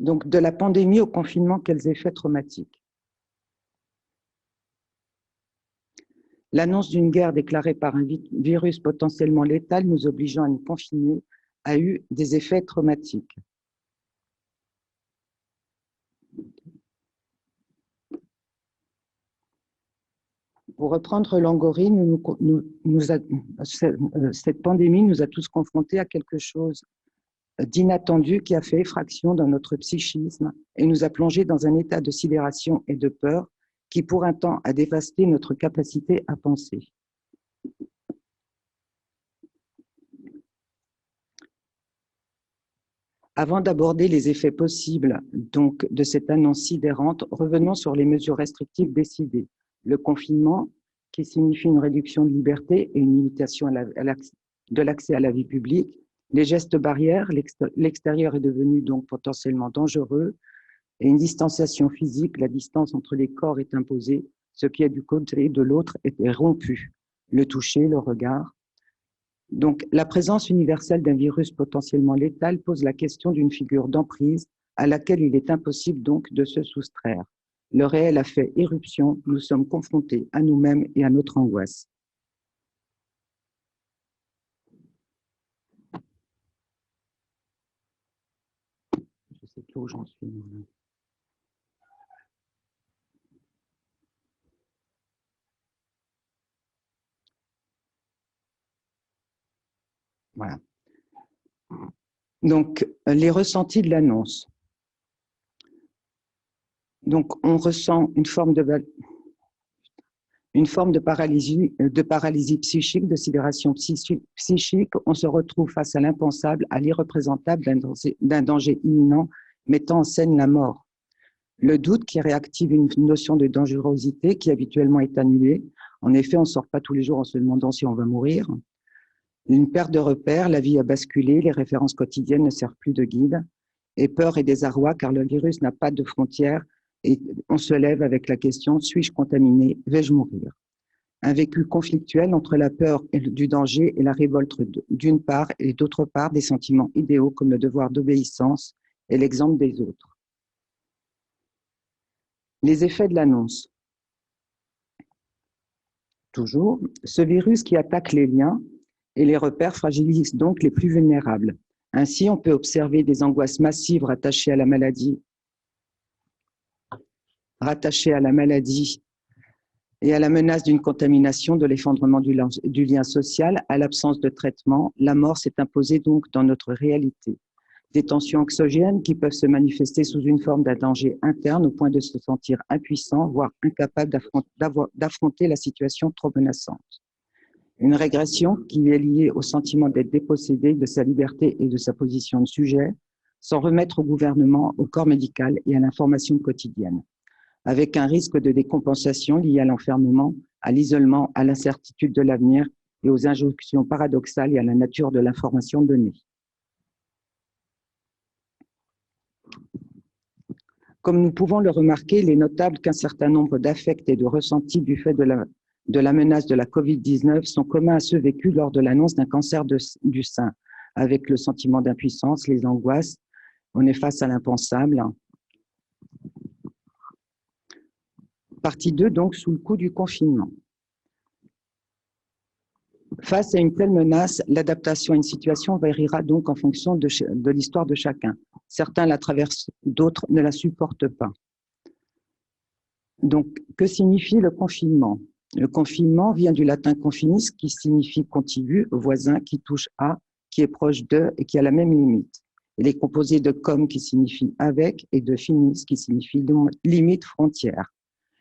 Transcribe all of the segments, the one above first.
Donc, de la pandémie au confinement, quels effets traumatiques? L'annonce d'une guerre déclarée par un virus potentiellement létal nous obligeant à nous confiner a eu des effets traumatiques. Pour reprendre Langori, cette pandémie nous a tous confrontés à quelque chose d'inattendu qui a fait effraction dans notre psychisme et nous a plongés dans un état de sidération et de peur qui, pour un temps, a dévasté notre capacité à penser. Avant d'aborder les effets possibles donc, de cette annonce sidérante, revenons sur les mesures restrictives décidées. Le confinement, qui signifie une réduction de liberté et une limitation de l'accès à la vie publique. Les gestes barrières, l'extérieur est devenu donc potentiellement dangereux, et une distanciation physique, la distance entre les corps est imposée, ce qui est du côté de l'autre est rompu. Le toucher, le regard. Donc, la présence universelle d'un virus potentiellement létal pose la question d'une figure d'emprise à laquelle il est impossible donc de se soustraire. Le réel a fait éruption, nous sommes confrontés à nous-mêmes et à notre angoisse. Je sais plus où j'en suis. Voilà. Donc, les ressentis de l'annonce. Donc, on ressent une forme de paralysie psychique, de sidération psychique. On se retrouve face à l'impensable, à l'irreprésentable d'un danger imminent, mettant en scène la mort. Le doute qui réactive une notion de dangerosité qui habituellement est annulée. En effet, on ne sort pas tous les jours en se demandant si on va mourir. Une perte de repères, la vie a basculé, les références quotidiennes ne servent plus de guide. Et peur et désarroi, car le virus n'a pas de frontières. Et on se lève avec la question, suis-je contaminé, vais-je mourir? Un vécu conflictuel entre la peur du danger et la révolte d'une part et d'autre part des sentiments idéaux comme le devoir d'obéissance et l'exemple des autres. Les effets de l'annonce. Toujours, ce virus qui attaque les liens et les repères fragilise donc les plus vulnérables. Ainsi, on peut observer des angoisses massives rattachées à la maladie et à la menace d'une contamination, de l'effondrement du lien social, à l'absence de traitement. La mort s'est imposée donc dans notre réalité. Des tensions anxiogènes qui peuvent se manifester sous une forme d'un danger interne au point de se sentir impuissant, voire incapable d'affronter la situation trop menaçante. Une régression qui est liée au sentiment d'être dépossédé de sa liberté et de sa position de sujet, sans remettre au gouvernement, au corps médical et à l'information quotidienne, avec un risque de décompensation lié à l'enfermement, à l'isolement, à l'incertitude de l'avenir et aux injonctions paradoxales et à la nature de l'information donnée. Comme nous pouvons le remarquer, il est notable qu'un certain nombre d'affects et de ressentis du fait de la menace de la Covid-19 sont communs à ceux vécus lors de l'annonce d'un cancer du sein, avec le sentiment d'impuissance, les angoisses, on est face à l'impensable. Partie 2, donc, sous le coup du confinement. Face à une telle menace, l'adaptation à une situation variera donc en fonction de l'histoire de chacun. Certains la traversent, d'autres ne la supportent pas. Donc, que signifie le confinement? Le confinement vient du latin confinis, qui signifie contigu, voisin, qui touche à, qui est proche de et qui a la même limite. Il est composé de com, qui signifie avec, et de finis, qui signifie limite, frontière.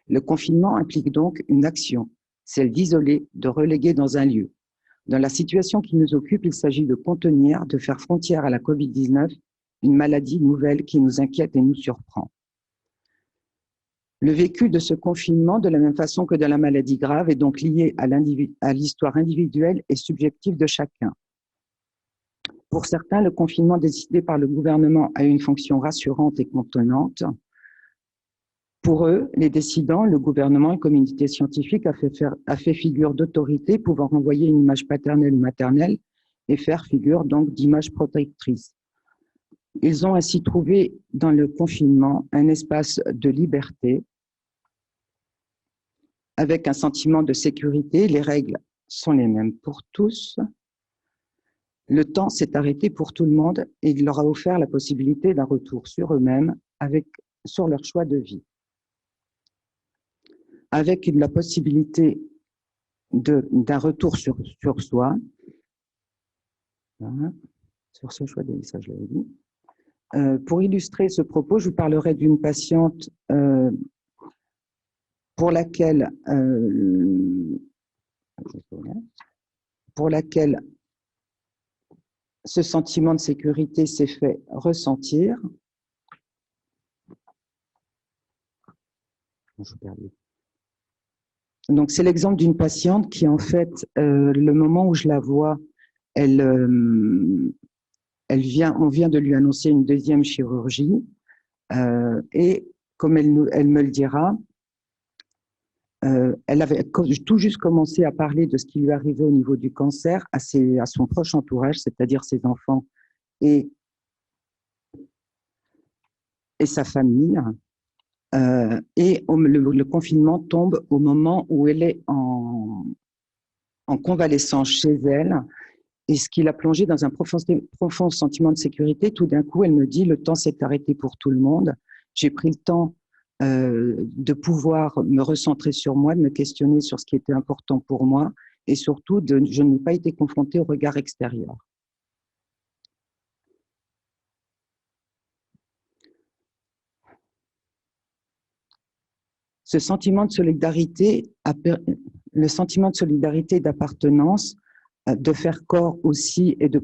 Le confinement implique donc une action, celle d'isoler, de reléguer dans un lieu. Dans la situation qui nous occupe, il s'agit de contenir, de faire frontière à la Covid-19, une maladie nouvelle qui nous inquiète et nous surprend. Le vécu de ce confinement, de la même façon que de la maladie grave, est donc lié à l'histoire individuelle et subjective de chacun. Pour certains, le confinement décidé par le gouvernement a eu une fonction rassurante et contenante. Pour eux, les décidants, le gouvernement et la communauté scientifique a fait figure d'autorité pouvant renvoyer une image paternelle ou maternelle et faire figure donc d'image protectrice. Ils ont ainsi trouvé dans le confinement un espace de liberté avec un sentiment de sécurité. Les règles sont les mêmes pour tous. Le temps s'est arrêté pour tout le monde et il leur a offert la possibilité d'un retour sur eux-mêmes sur leur choix de vie. Avec la possibilité d'un retour sur soi, hein, sur ce choix de vie, ça je l'avais dit. Pour illustrer ce propos, je vous parlerai d'une patiente pour laquelle ce sentiment de sécurité s'est fait ressentir. Donc, c'est l'exemple d'une patiente qui, en fait, le moment où je la vois, on vient de lui annoncer une deuxième chirurgie. Et comme elle me le dira, elle avait tout juste commencé à parler de ce qui lui arrivait au niveau du cancer à son proche entourage, c'est-à-dire ses enfants et sa famille. Et le confinement tombe au moment où elle est en convalescence chez elle, et ce qui l'a plongée dans un profond sentiment de sécurité. Tout d'un coup, elle me dit, le temps s'est arrêté pour tout le monde. J'ai pris le temps de pouvoir me recentrer sur moi, de me questionner sur ce qui était important pour moi, et surtout, je n'ai pas été confrontée au regard extérieur. Ce sentiment de solidarité, le sentiment de solidarité et d'appartenance, de faire corps aussi et de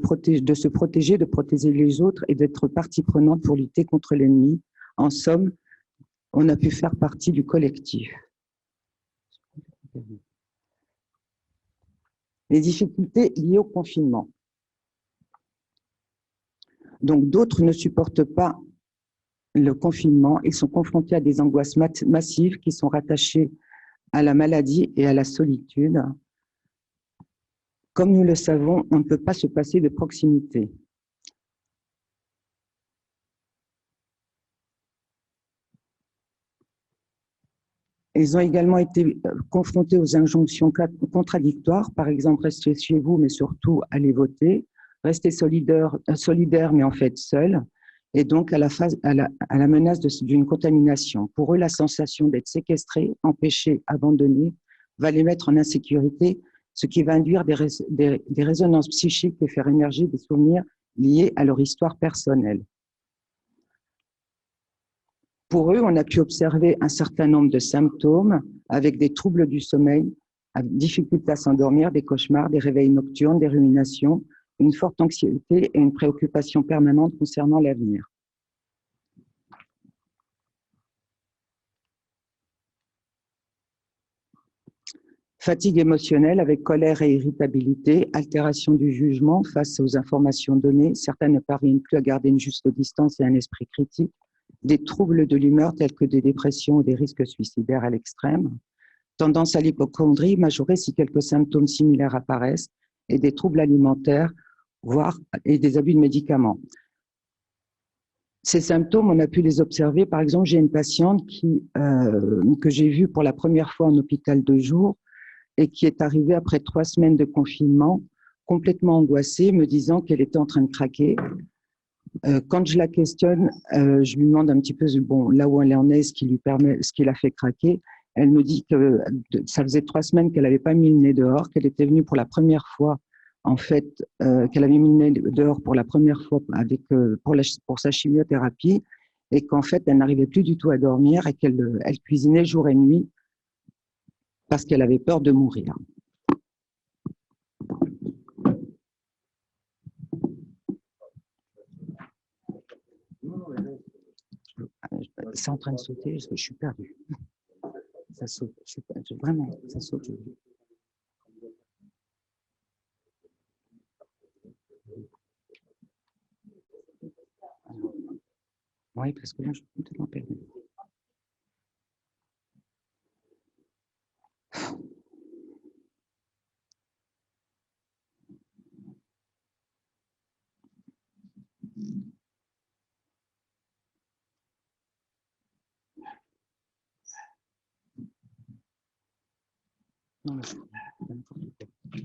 se protéger, de protéger les autres et d'être partie prenante pour lutter contre l'ennemi. En somme, on a pu faire partie du collectif. Les difficultés liées au confinement. Donc, d'autres ne supportent pas le confinement. Ils sont confrontés à des angoisses massives qui sont rattachées à la maladie et à la solitude. Comme nous le savons, on ne peut pas se passer de proximité. Ils ont également été confrontés aux injonctions contradictoires, par exemple, restez chez vous, mais surtout allez voter, restez solidaire, mais en fait seul, et donc à la menace d'une contamination. Pour eux, la sensation d'être séquestrés, empêchés, abandonnés, va les mettre en insécurité, ce qui va induire des résonances psychiques et faire émerger des souvenirs liés à leur histoire personnelle. Pour eux, on a pu observer un certain nombre de symptômes avec des troubles du sommeil, difficultés à s'endormir, des cauchemars, des réveils nocturnes, des ruminations, une forte anxiété et une préoccupation permanente concernant l'avenir. Fatigue émotionnelle avec colère et irritabilité, altération du jugement face aux informations données, certains ne parviennent plus à garder une juste distance et un esprit critique, des troubles de l'humeur tels que des dépressions ou des risques suicidaires à l'extrême, tendance à l'hypocondrie majorée si quelques symptômes similaires apparaissent, et des troubles alimentaires, voire et des abus de médicaments. Ces symptômes, on a pu les observer. Par exemple, j'ai une patiente que j'ai vue pour la première fois en hôpital de jour et qui est arrivée après 3 semaines de confinement, complètement angoissée, me disant qu'elle était en train de craquer. Quand je la questionne, je lui demande un petit peu là où elle en est, ce qui l'a fait craquer. Elle me dit que ça faisait 3 semaines qu'elle n'avait pas mis le nez dehors, qu'elle était venue pour la première fois, en fait, qu'elle avait mis le nez dehors pour la première fois pour sa chimiothérapie, et qu'en fait, elle n'arrivait plus du tout à dormir et qu'elle cuisinait jour et nuit parce qu'elle avait peur de mourir. C'est en train de sauter, je suis perdu. Ça saute, vraiment, ça saute. Oui, parce que là, je suis complètement perdu. Non, mais c'est n'importe quoi.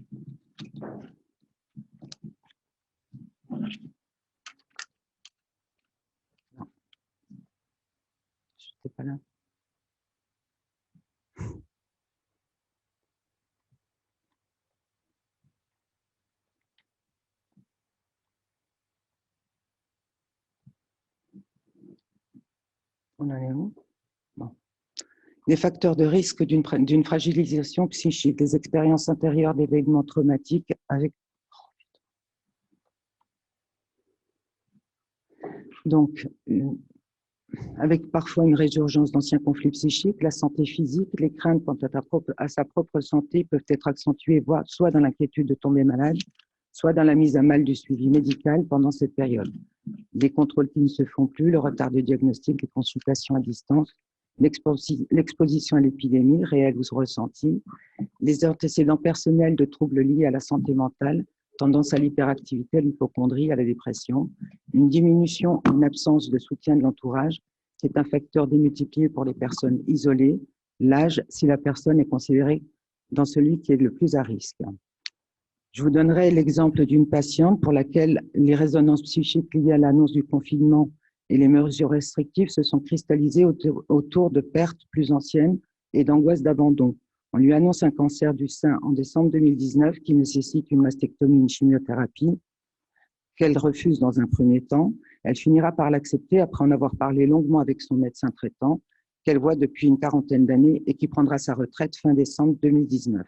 Non, je n'étais pas là. On en est où? Bon. Les facteurs de risque d'une fragilisation psychique, des expériences intérieures d'événements traumatiques avec... Donc, avec parfois une résurgence d'anciens conflits psychiques, la santé physique, les craintes quant à sa propre santé peuvent être accentuées, soit dans l'inquiétude de tomber malade, soit dans la mise à mal du suivi médical pendant cette période. Des contrôles qui ne se font plus, le retard de diagnostic, les consultations à distance, l'exposition à l'épidémie, réelle ou ressentie, les antécédents personnels de troubles liés à la santé mentale, tendance à l'hyperactivité, à l'hypocondrie, à la dépression, une diminution, une absence de soutien de l'entourage, qui est un facteur démultiplié pour les personnes isolées, l'âge, si la personne est considérée dans celui qui est le plus à risque. Je vous donnerai l'exemple d'une patiente pour laquelle les résonances psychiques liées à l'annonce du confinement et les mesures restrictives se sont cristallisées autour de pertes plus anciennes et d'angoisse d'abandon. On lui annonce un cancer du sein en décembre 2019 qui nécessite une mastectomie, une chimiothérapie, qu'elle refuse dans un premier temps. Elle finira par l'accepter après en avoir parlé longuement avec son médecin traitant, qu'elle voit depuis une quarantaine d'années et qui prendra sa retraite fin décembre 2019.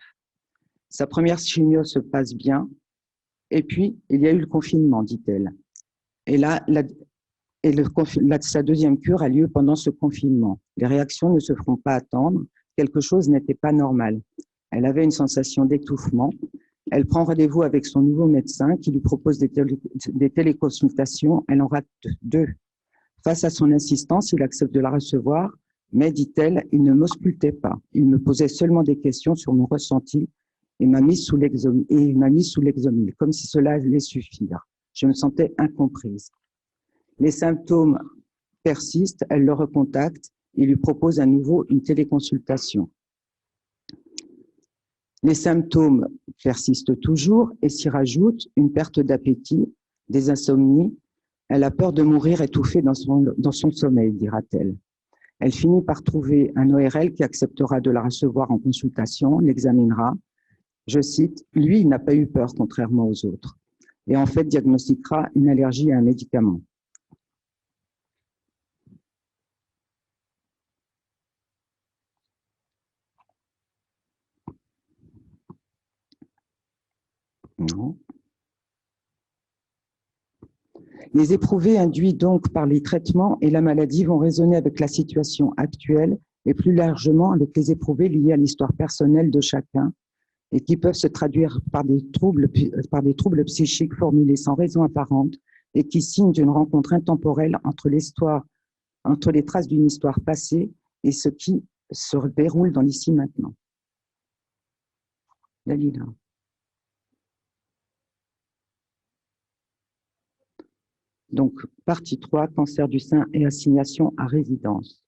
Sa première chimio se passe bien, et puis il y a eu le confinement, dit-elle. Et là, sa deuxième cure a lieu pendant ce confinement. Les réactions ne se feront pas attendre, quelque chose n'était pas normal. Elle avait une sensation d'étouffement. Elle prend rendez-vous avec son nouveau médecin qui lui propose des téléconsultations. Elle en rate 2. Face à son insistance, il accepte de la recevoir, mais, dit-elle, il ne m'auscultait pas. Il me posait seulement des questions sur mon ressenti et m'a mis sous l'exomile, comme si cela allait suffire. Je me sentais incomprise. Les symptômes persistent, elle le recontacte et lui propose à nouveau une téléconsultation. Les symptômes persistent toujours et s'y rajoute une perte d'appétit, des insomnies. Elle a peur de mourir étouffée dans son sommeil, dira-t-elle. Elle finit par trouver un ORL qui acceptera de la recevoir en consultation, l'examinera. Je cite, « Lui, il n'a pas eu peur, contrairement aux autres. » Et en fait, diagnostiquera une allergie à un médicament. Non. Les éprouvés induits donc par les traitements et la maladie vont résonner avec la situation actuelle et plus largement avec les éprouvés liés à l'histoire personnelle de chacun et qui peuvent se traduire par des troubles psychiques formulés sans raison apparente et qui signent d'une rencontre intemporelle entre les traces d'une histoire passée et ce qui se déroule dans l'ici-maintenant. Dalila. Donc, partie 3, cancer du sein et assignation à résidence.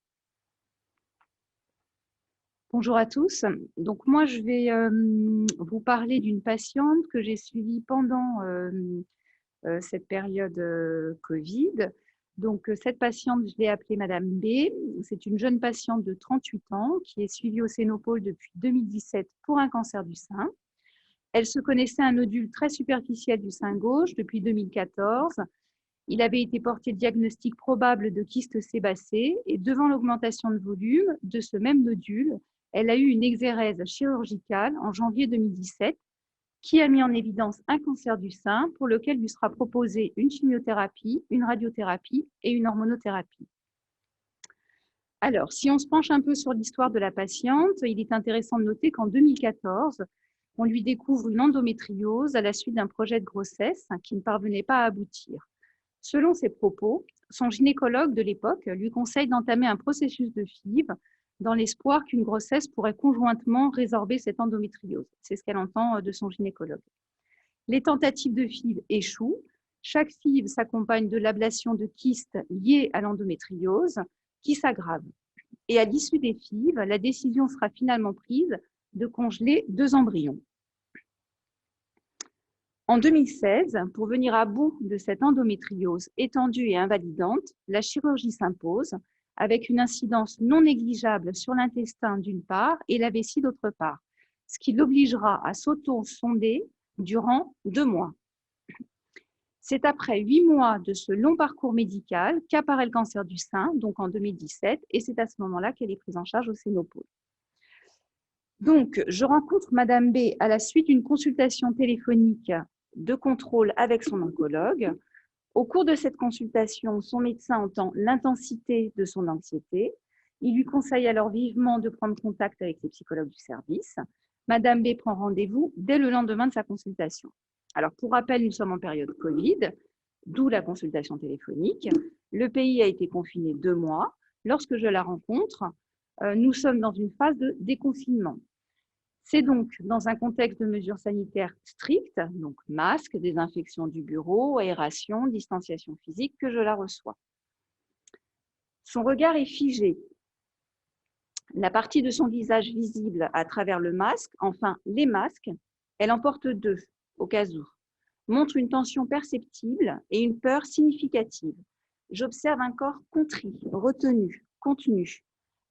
Bonjour à tous. Donc, moi, je vais vous parler d'une patiente que j'ai suivie pendant cette période Covid. Donc, cette patiente, je l'ai appelée Madame B. C'est une jeune patiente de 38 ans qui est suivie au Cénopole depuis 2017 pour un cancer du sein. Elle se connaissait un nodule très superficiel du sein gauche depuis 2014. Il avait été porté diagnostic probable de kyste sébacée et devant l'augmentation de volume de ce même nodule, elle a eu une exérèse chirurgicale en janvier 2017 qui a mis en évidence un cancer du sein pour lequel lui sera proposée une chimiothérapie, une radiothérapie et une hormonothérapie. Alors, si on se penche un peu sur l'histoire de la patiente, il est intéressant de noter qu'en 2014, on lui découvre une endométriose à la suite d'un projet de grossesse qui ne parvenait pas à aboutir. Selon ses propos, son gynécologue de l'époque lui conseille d'entamer un processus de FIV dans l'espoir qu'une grossesse pourrait conjointement résorber cette endométriose. C'est ce qu'elle entend de son gynécologue. Les tentatives de FIV échouent. Chaque FIV s'accompagne de l'ablation de kystes liés à l'endométriose qui s'aggrave. Et à l'issue des FIV, la décision sera finalement prise de congeler 2 embryons. En 2016, pour venir à bout de cette endométriose étendue et invalidante, la chirurgie s'impose avec une incidence non négligeable sur l'intestin d'une part et la vessie d'autre part, ce qui l'obligera à s'auto-sonder durant 2 mois. C'est après 8 mois de ce long parcours médical qu'apparaît le cancer du sein, donc en 2017, et c'est à ce moment-là qu'elle est prise en charge au Cénopole. Donc, je rencontre Madame B à la suite d'une consultation téléphonique de contrôle avec son oncologue. Au cours de cette consultation, son médecin entend l'intensité de son anxiété. Il lui conseille alors vivement de prendre contact avec les psychologues du service. Madame B prend rendez-vous dès le lendemain de sa consultation. Alors, pour rappel, nous sommes en période Covid, d'où la consultation téléphonique. Le pays a été confiné 2 mois. Lorsque je la rencontre, nous sommes dans une phase de déconfinement. C'est donc dans un contexte de mesures sanitaires strictes, donc masque, désinfection du bureau, aération, distanciation physique, que je la reçois. Son regard est figé. La partie de son visage visible à travers le masque, enfin les masques, elle en porte 2 au cas où, montre une tension perceptible et une peur significative. J'observe un corps contrit, retenu, contenu.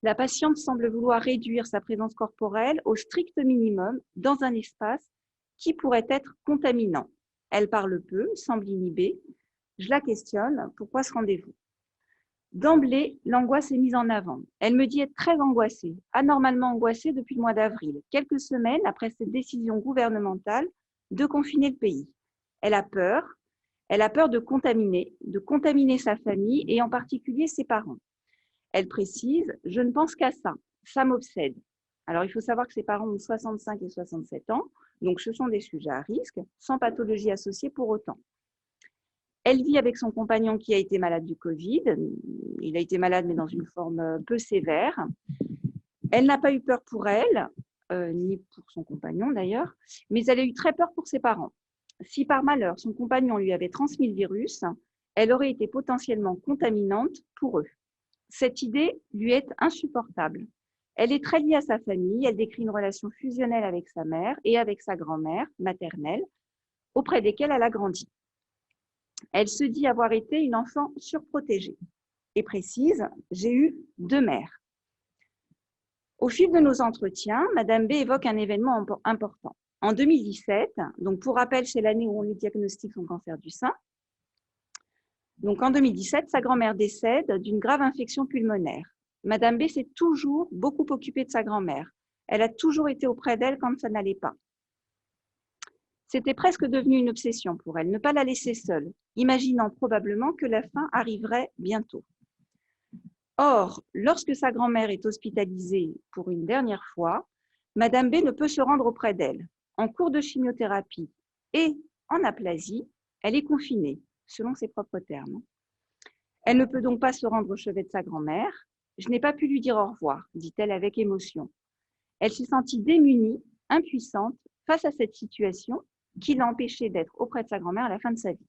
La patiente semble vouloir réduire sa présence corporelle au strict minimum dans un espace qui pourrait être contaminant. Elle parle peu, semble inhibée. Je la questionne, pourquoi ce rendez-vous? D'emblée, l'angoisse est mise en avant. Elle me dit être très angoissée, anormalement angoissée depuis le mois d'avril, quelques semaines après cette décision gouvernementale de confiner le pays. Elle a peur de contaminer sa famille et en particulier ses parents. Elle précise, je ne pense qu'à ça, ça m'obsède. Alors, il faut savoir que ses parents ont 65 et 67 ans, donc ce sont des sujets à risque, sans pathologie associée pour autant. Elle vit avec son compagnon qui a été malade du Covid. Il a été malade, mais dans une forme peu sévère. Elle n'a pas eu peur pour elle, ni pour son compagnon d'ailleurs, mais elle a eu très peur pour ses parents. Si par malheur, son compagnon lui avait transmis le virus, elle aurait été potentiellement contaminante pour eux. Cette idée lui est insupportable. Elle est très liée à sa famille, elle décrit une relation fusionnelle avec sa mère et avec sa grand-mère maternelle, auprès desquelles elle a grandi. Elle se dit avoir été une enfant surprotégée et précise « j'ai eu 2 mères ». Au fil de nos entretiens, Madame B évoque un événement important. En 2017, donc pour rappel, c'est l'année où on lui diagnostique son cancer du sein. Donc en 2017, sa grand-mère décède d'une grave infection pulmonaire. Madame B s'est toujours beaucoup occupée de sa grand-mère. Elle a toujours été auprès d'elle quand ça n'allait pas. C'était presque devenu une obsession pour elle, ne pas la laisser seule, imaginant probablement que la fin arriverait bientôt. Or, lorsque sa grand-mère est hospitalisée pour une dernière fois, Madame B ne peut se rendre auprès d'elle. En cours de chimiothérapie et en aplasie, elle est confinée, selon ses propres termes. Elle ne peut donc pas se rendre au chevet de sa grand-mère. « Je n'ai pas pu lui dire au revoir », dit-elle avec émotion. Elle s'est sentie démunie, impuissante face à cette situation qui l'a empêchée d'être auprès de sa grand-mère à la fin de sa vie.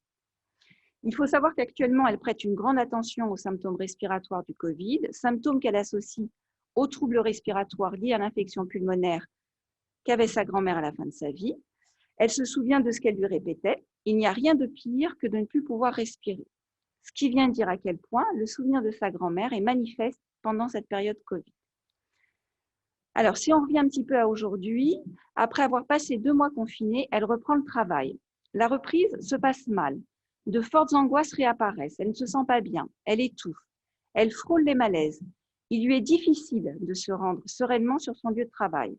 Il faut savoir qu'actuellement, elle prête une grande attention aux symptômes respiratoires du Covid, symptômes qu'elle associe aux troubles respiratoires liés à l'infection pulmonaire qu'avait sa grand-mère à la fin de sa vie. Elle se souvient de ce qu'elle lui répétait, il n'y a rien de pire que de ne plus pouvoir respirer. Ce qui vient dire à quel point le souvenir de sa grand-mère est manifeste pendant cette période Covid. Alors, si on revient un petit peu à aujourd'hui, après avoir passé 2 mois confinée, elle reprend le travail. La reprise se passe mal. De fortes angoisses réapparaissent. Elle ne se sent pas bien. Elle étouffe. Elle frôle les malaises. Il lui est difficile de se rendre sereinement sur son lieu de travail.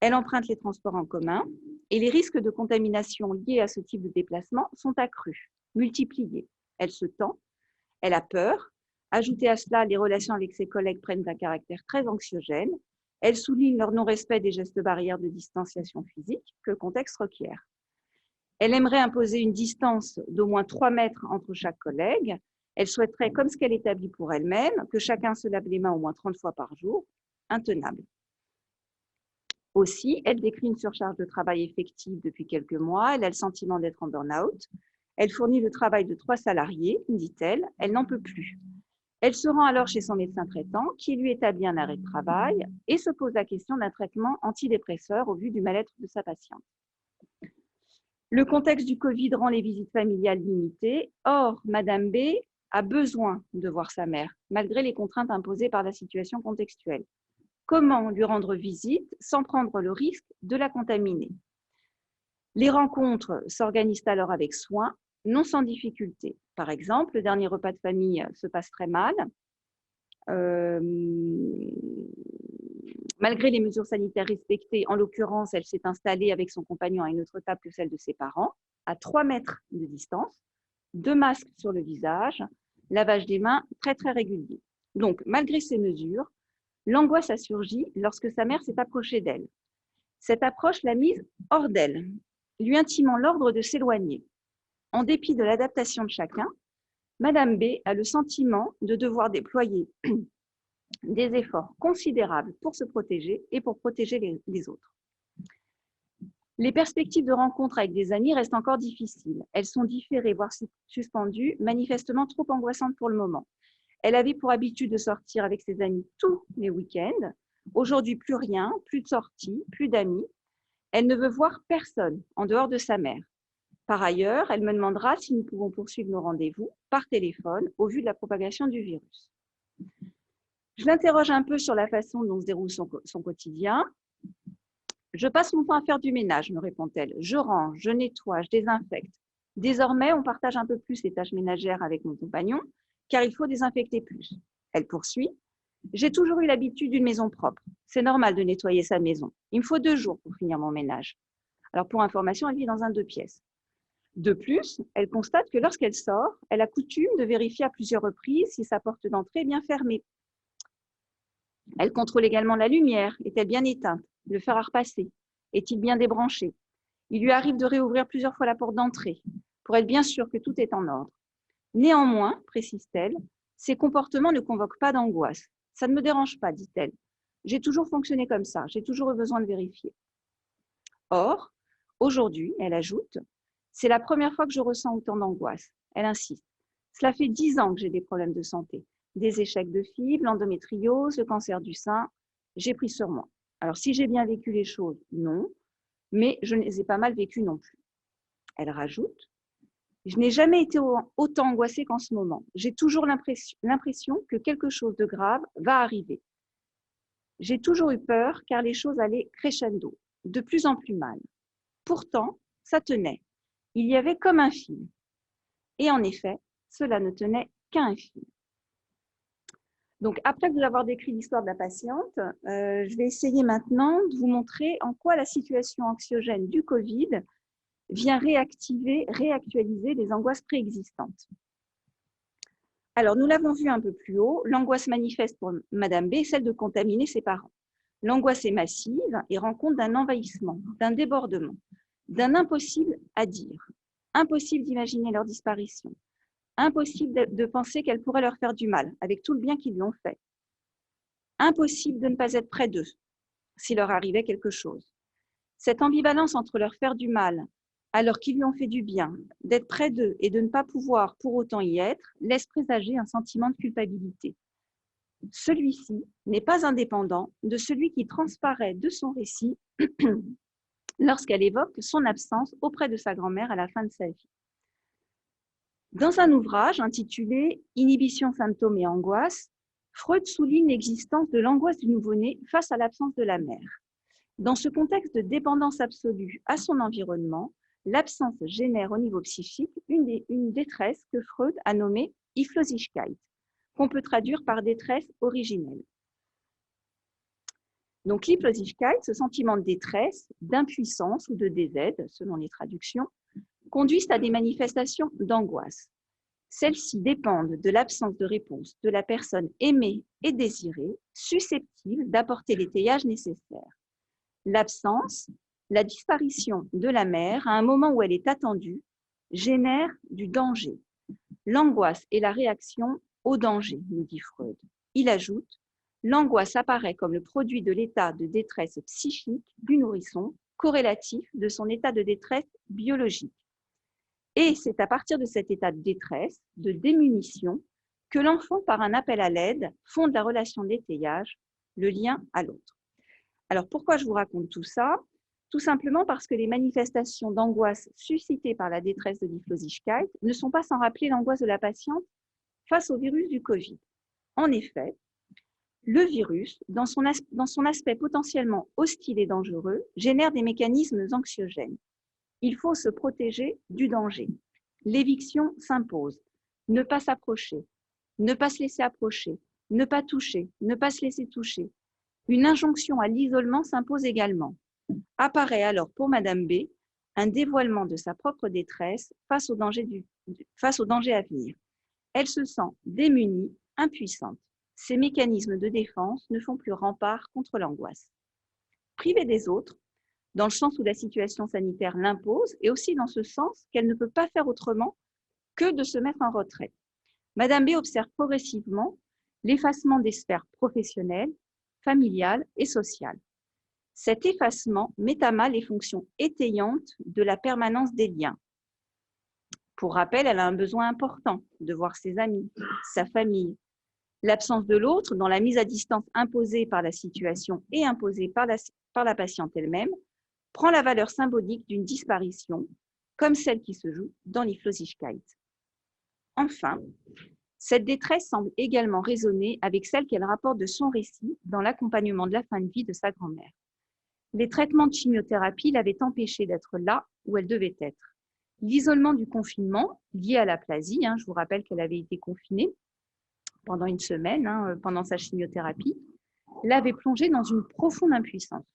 Elle emprunte les transports en commun et les risques de contamination liés à ce type de déplacement sont accrus, multipliés. Elle se tend, elle a peur. Ajoutez à cela, les relations avec ses collègues prennent un caractère très anxiogène. Elle souligne leur non-respect des gestes barrières de distanciation physique que le contexte requiert. Elle aimerait imposer une distance d'au moins 3 mètres entre chaque collègue. Elle souhaiterait, comme ce qu'elle établit pour elle-même, que chacun se lave les mains au moins 30 fois par jour, intenable. Aussi, elle décrit une surcharge de travail effective depuis quelques mois. Elle a le sentiment d'être en burn-out. Elle fournit le travail de 3 salariés, dit-elle. Elle n'en peut plus. Elle se rend alors chez son médecin traitant qui lui établit un arrêt de travail et se pose la question d'un traitement antidépresseur au vu du mal-être de sa patiente. Le contexte du Covid rend les visites familiales limitées. Or, Madame B a besoin de voir sa mère, malgré les contraintes imposées par la situation contextuelle. Comment lui rendre visite sans prendre le risque de la contaminer? Les rencontres s'organisent alors avec soin, non sans difficulté. Par exemple, le dernier repas de famille se passe très mal. Malgré les mesures sanitaires respectées, en l'occurrence, elle s'est installée avec son compagnon à une autre table que celle de ses parents, à 3 mètres de distance, 2 masques sur le visage, lavage des mains très très régulier. Donc, malgré ces mesures, l'angoisse a surgi lorsque sa mère s'est approchée d'elle. Cette approche l'a mise hors d'elle, lui intimant l'ordre de s'éloigner. En dépit de l'adaptation de chacun, Madame B a le sentiment de devoir déployer des efforts considérables pour se protéger et pour protéger les autres. Les perspectives de rencontre avec des amis restent encore difficiles. Elles sont différées, voire suspendues, manifestement trop angoissantes pour le moment. Elle avait pour habitude de sortir avec ses amis tous les week-ends. Aujourd'hui, plus rien, plus de sorties, plus d'amis. Elle ne veut voir personne en dehors de sa mère. Par ailleurs, elle me demandera si nous pouvons poursuivre nos rendez-vous par téléphone au vu de la propagation du virus. Je l'interroge un peu sur la façon dont se déroule son quotidien. Je passe mon temps à faire du ménage, me répond-elle. Je range, je nettoie, je désinfecte. Désormais, on partage un peu plus les tâches ménagères avec mon compagnon, car il faut désinfecter plus. Elle poursuit. J'ai toujours eu l'habitude d'une maison propre. C'est normal de nettoyer sa maison. Il me faut 2 jours pour finir mon ménage. Alors, pour information, elle vit dans un 2 pièces. De plus, elle constate que lorsqu'elle sort, elle a coutume de vérifier à plusieurs reprises si sa porte d'entrée est bien fermée. Elle contrôle également la lumière. Est-elle bien éteinte? Le fer à repasser? Est-il bien débranché? Il lui arrive de réouvrir plusieurs fois la porte d'entrée pour être bien sûr que tout est en ordre. Néanmoins, précise-t-elle, ces comportements ne convoquent pas d'angoisse. Ça ne me dérange pas, dit-elle. J'ai toujours fonctionné comme ça, j'ai toujours eu besoin de vérifier. Or, aujourd'hui, elle ajoute, c'est la première fois que je ressens autant d'angoisse. Elle insiste. Cela fait 10 ans que j'ai des problèmes de santé, des échecs de fibre, l'endométriose, le cancer du sein. J'ai pris sur moi. Alors, si j'ai bien vécu les choses, non, mais je ne les ai pas mal vécues non plus. Elle rajoute, je n'ai jamais été autant angoissée qu'en ce moment. J'ai toujours l'impression que quelque chose de grave va arriver. J'ai toujours eu peur car les choses allaient crescendo, de plus en plus mal. Pourtant, ça tenait. Il y avait comme un fil. Et en effet, cela ne tenait qu'à un fil. Donc, après vous avoir décrit l'histoire de la patiente, je vais essayer maintenant de vous montrer en quoi la situation anxiogène du Covid vient réactualiser les angoisses préexistantes. Alors, nous l'avons vu un peu plus haut, l'angoisse manifeste pour Madame B est celle de contaminer ses parents. L'angoisse est massive et rend compte d'un envahissement, d'un débordement, d'un impossible à dire, impossible d'imaginer leur disparition, impossible de penser qu'elle pourrait leur faire du mal avec tout le bien qu'ils lui ont fait, impossible de ne pas être près d'eux s'il leur arrivait quelque chose. Cette ambivalence entre leur faire du mal alors qu'ils lui ont fait du bien, d'être près d'eux et de ne pas pouvoir pour autant y être, laisse présager un sentiment de culpabilité. Celui-ci n'est pas indépendant de celui qui transparaît de son récit lorsqu'elle évoque son absence auprès de sa grand-mère à la fin de sa vie. Dans un ouvrage intitulé « Inhibition, symptômes et angoisse », Freud souligne l'existence de l'angoisse du nouveau-né face à l'absence de la mère. Dans ce contexte de dépendance absolue à son environnement, l'absence génère au niveau psychique une détresse que Freud a nommée « Hilflosigkeit », qu'on peut traduire par détresse originelle. Donc l'Hilflosigkeit, ce sentiment de détresse, d'impuissance ou de désaide, selon les traductions, conduisent à des manifestations d'angoisse. Celles-ci dépendent de l'absence de réponse de la personne aimée et désirée, susceptible d'apporter l'étayage nécessaire. L'absence, la disparition de la mère à un moment où elle est attendue, génère du danger. L'angoisse est la réaction au danger, nous dit Freud. Il ajoute, l'angoisse apparaît comme le produit de l'état de détresse psychique du nourrisson, corrélatif de son état de détresse biologique. Et c'est à partir de cet état de détresse, de démunition, que l'enfant, par un appel à l'aide, fonde la relation d'étayage, le lien à l'autre. Alors, pourquoi je vous raconte tout ça? Tout simplement parce que les manifestations d'angoisse suscitées par la détresse de l'Iflosigkeit ne sont pas sans rappeler l'angoisse de la patiente face au virus du Covid. En effet, le virus, dans son aspect potentiellement hostile et dangereux, génère des mécanismes anxiogènes. Il faut se protéger du danger. L'éviction s'impose. Ne pas s'approcher, ne pas se laisser approcher, ne pas toucher, ne pas se laisser toucher. Une injonction à l'isolement s'impose également. Apparaît alors pour Madame B un dévoilement de sa propre détresse face au danger à venir. Elle se sent démunie, impuissante. Ces mécanismes de défense ne font plus rempart contre l'angoisse. Privée des autres, dans le sens où la situation sanitaire l'impose, et aussi dans ce sens qu'elle ne peut pas faire autrement que de se mettre en retrait. Madame B observe progressivement l'effacement des sphères professionnelles, familiales et sociales. Cet effacement met à mal les fonctions étayantes de la permanence des liens. Pour rappel, elle a un besoin important de voir ses amis, sa famille. L'absence de l'autre, dans la mise à distance imposée par la situation et imposée par la patiente elle-même, prend la valeur symbolique d'une disparition, comme celle qui se joue dans l'Iflosigkeit. Enfin, cette détresse semble également résonner avec celle qu'elle rapporte de son récit dans l'accompagnement de la fin de vie de sa grand-mère. Les traitements de chimiothérapie l'avaient empêchée d'être là où elle devait être. L'isolement du confinement, lié à l'aplasie, je vous rappelle qu'elle avait été confinée pendant une semaine, pendant sa chimiothérapie, l'avait plongée dans une profonde impuissance.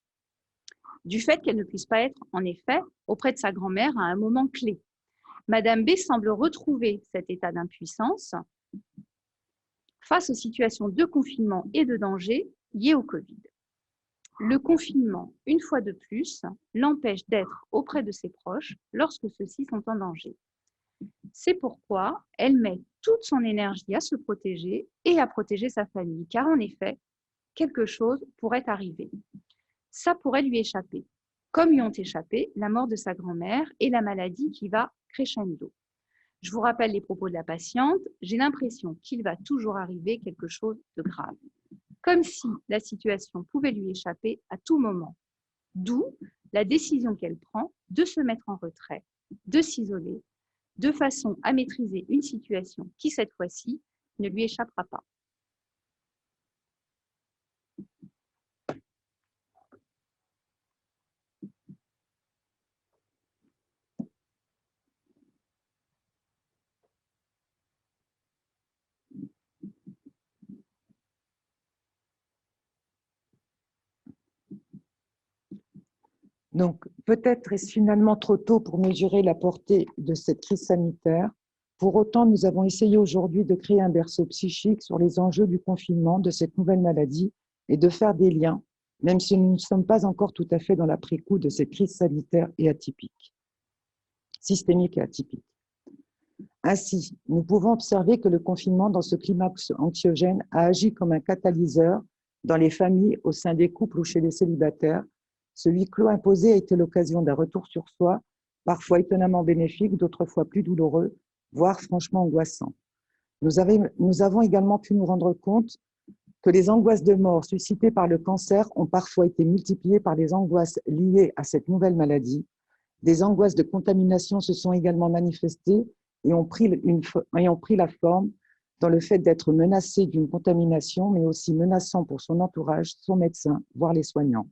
Du fait qu'elle ne puisse pas être, en effet, auprès de sa grand-mère à un moment clé. Madame B semble retrouver cet état d'impuissance face aux situations de confinement et de danger liées au Covid. Le confinement, une fois de plus, l'empêche d'être auprès de ses proches lorsque ceux-ci sont en danger. C'est pourquoi elle met toute son énergie à se protéger et à protéger sa famille, car en effet, quelque chose pourrait arriver. Ça pourrait lui échapper, comme lui ont échappé la mort de sa grand-mère et la maladie qui va crescendo. Je vous rappelle les propos de la patiente, j'ai l'impression qu'il va toujours arriver quelque chose de grave, comme si la situation pouvait lui échapper à tout moment. D'où la décision qu'elle prend de se mettre en retrait, de s'isoler, de façon à maîtriser une situation qui, cette fois-ci, ne lui échappera pas. Donc, peut-être est-ce finalement trop tôt pour mesurer la portée de cette crise sanitaire. Pour autant, nous avons essayé aujourd'hui de créer un berceau psychique sur les enjeux du confinement, de cette nouvelle maladie, et de faire des liens, même si nous ne sommes pas encore tout à fait dans l'après-coup de cette crise sanitaire et atypique, systémique et atypique. Ainsi, nous pouvons observer que le confinement, dans ce climat anxiogène, a agi comme un catalyseur dans les familles, au sein des couples ou chez les célibataires. Ce huis clos imposé a été l'occasion d'un retour sur soi, parfois étonnamment bénéfique, d'autres fois plus douloureux, voire franchement angoissant. Nous avons également pu nous rendre compte que les angoisses de mort suscitées par le cancer ont parfois été multipliées par les angoisses liées à cette nouvelle maladie. Des angoisses de contamination se sont également manifestées et ont pris la forme dans le fait d'être menacé d'une contamination, mais aussi menaçant pour son entourage, son médecin, voire les soignants.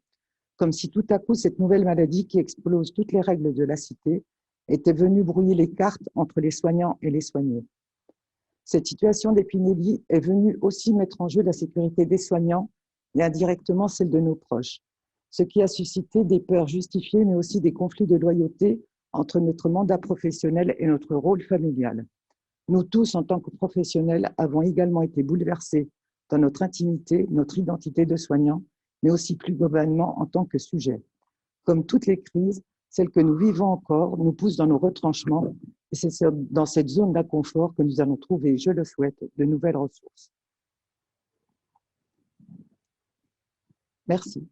Comme si tout à coup, cette nouvelle maladie qui explose toutes les règles de la cité était venue brouiller les cartes entre les soignants et les soignés. Cette situation d'épidémie est venue aussi mettre en jeu la sécurité des soignants et indirectement celle de nos proches, ce qui a suscité des peurs justifiées, mais aussi des conflits de loyauté entre notre mandat professionnel et notre rôle familial. Nous tous, en tant que professionnels, avons également été bouleversés dans notre intimité, notre identité de soignants, mais aussi plus globalement en tant que sujet. Comme toutes les crises, celle que nous vivons encore nous pousse dans nos retranchements, et c'est dans cette zone d'inconfort que nous allons trouver, je le souhaite, de nouvelles ressources. Merci.